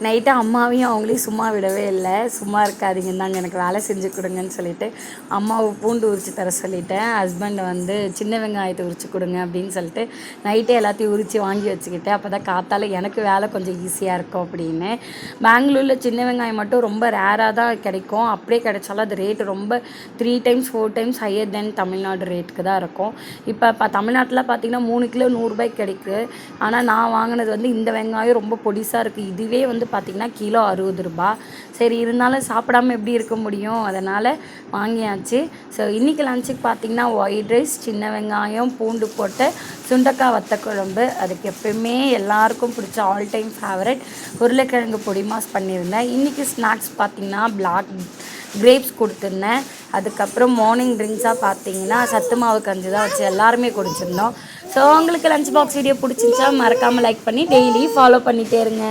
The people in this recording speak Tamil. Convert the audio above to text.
நைட்டு அம்மாவையும் அவங்களையும் சும்மா விடவே இல்லை. சும்மா இருக்காதீங்க, தாங்க எனக்கு வேலை செஞ்சு கொடுங்கன்னு சொல்லிவிட்டு அம்மாவை பூண்டு உரித்து தர சொல்லிவிட்டேன். ஹஸ்பண்டை வந்து சின்ன வெங்காயத்தை உரித்து கொடுங்க அப்படின்னு சொல்லிட்டு நைட்டே எல்லாத்தையும் உரித்து வாங்கி வச்சுக்கிட்டேன். அப்போ தான் காத்தால் எனக்கு வேலை கொஞ்சம் ஈஸியாக இருக்கும் அப்படின்னு. பெங்களூரில் சின்ன வெங்காயம் மட்டும் ரொம்ப ரேராக தான் கிடைக்கும். அப்படியே கிடைச்சாலும் அது ரேட்டு ரொம்ப 3 டைம்ஸ் 4 டைம்ஸ் ஹையர் தென் தமிழ்நாடு ரேட்டுக்கு தான் இருக்கும். இப்போ தமிழ்நாட்டில் பார்த்திங்கன்னா 3 கிலோ 100 ரூபாய்க்கு கிடைக்குது. ஆனால் நான் வாங்கினது வந்து இந்த வெங்காயம் ரொம்ப பொடிசாக இருக்குது. இதுவே வந்து பார்த்திங்கன்னா கிலோ 60 ரூபா. சரி, இருந்தாலும் சாப்பிடாமல் எப்படி இருக்க முடியும், அதனால் வாங்கியாச்சு. ஸோ இன்றைக்கி லஞ்சுக்கு பார்த்திங்கன்னா ஒயிட் ரைஸ், சின்ன வெங்காயம் பூண்டு போட்டு சுண்டக்காய் வத்த குழம்பு. அதுக்கு எப்பயுமே எல்லாருக்கும் பிடிச்ச ஆல் டைம் ஃபேவரட் உருளைக்கிழங்கு பொடி மாஸ் பண்ணியிருந்தேன். இன்றைக்கி ஸ்நாக்ஸ் பார்த்திங்கன்னா பிளாக் கிரேப்ஸ் கொடுத்துருந்தேன். அதுக்கப்புறம் மார்னிங் ட்ரிங்க்ஸாக பார்த்தீங்கன்னா சத்து மாவு கஞ்சி தான் வச்சு எல்லாருமே குடிச்சிருந்தோம். ஸோ உங்களுக்கு லஞ்ச் பாக்ஸ் வீடியோ பிடிச்சிருந்துச்சா மறக்காமல் லைக் பண்ணி டெய்லி ஃபாலோ பண்ணிகிட்டே இருங்க.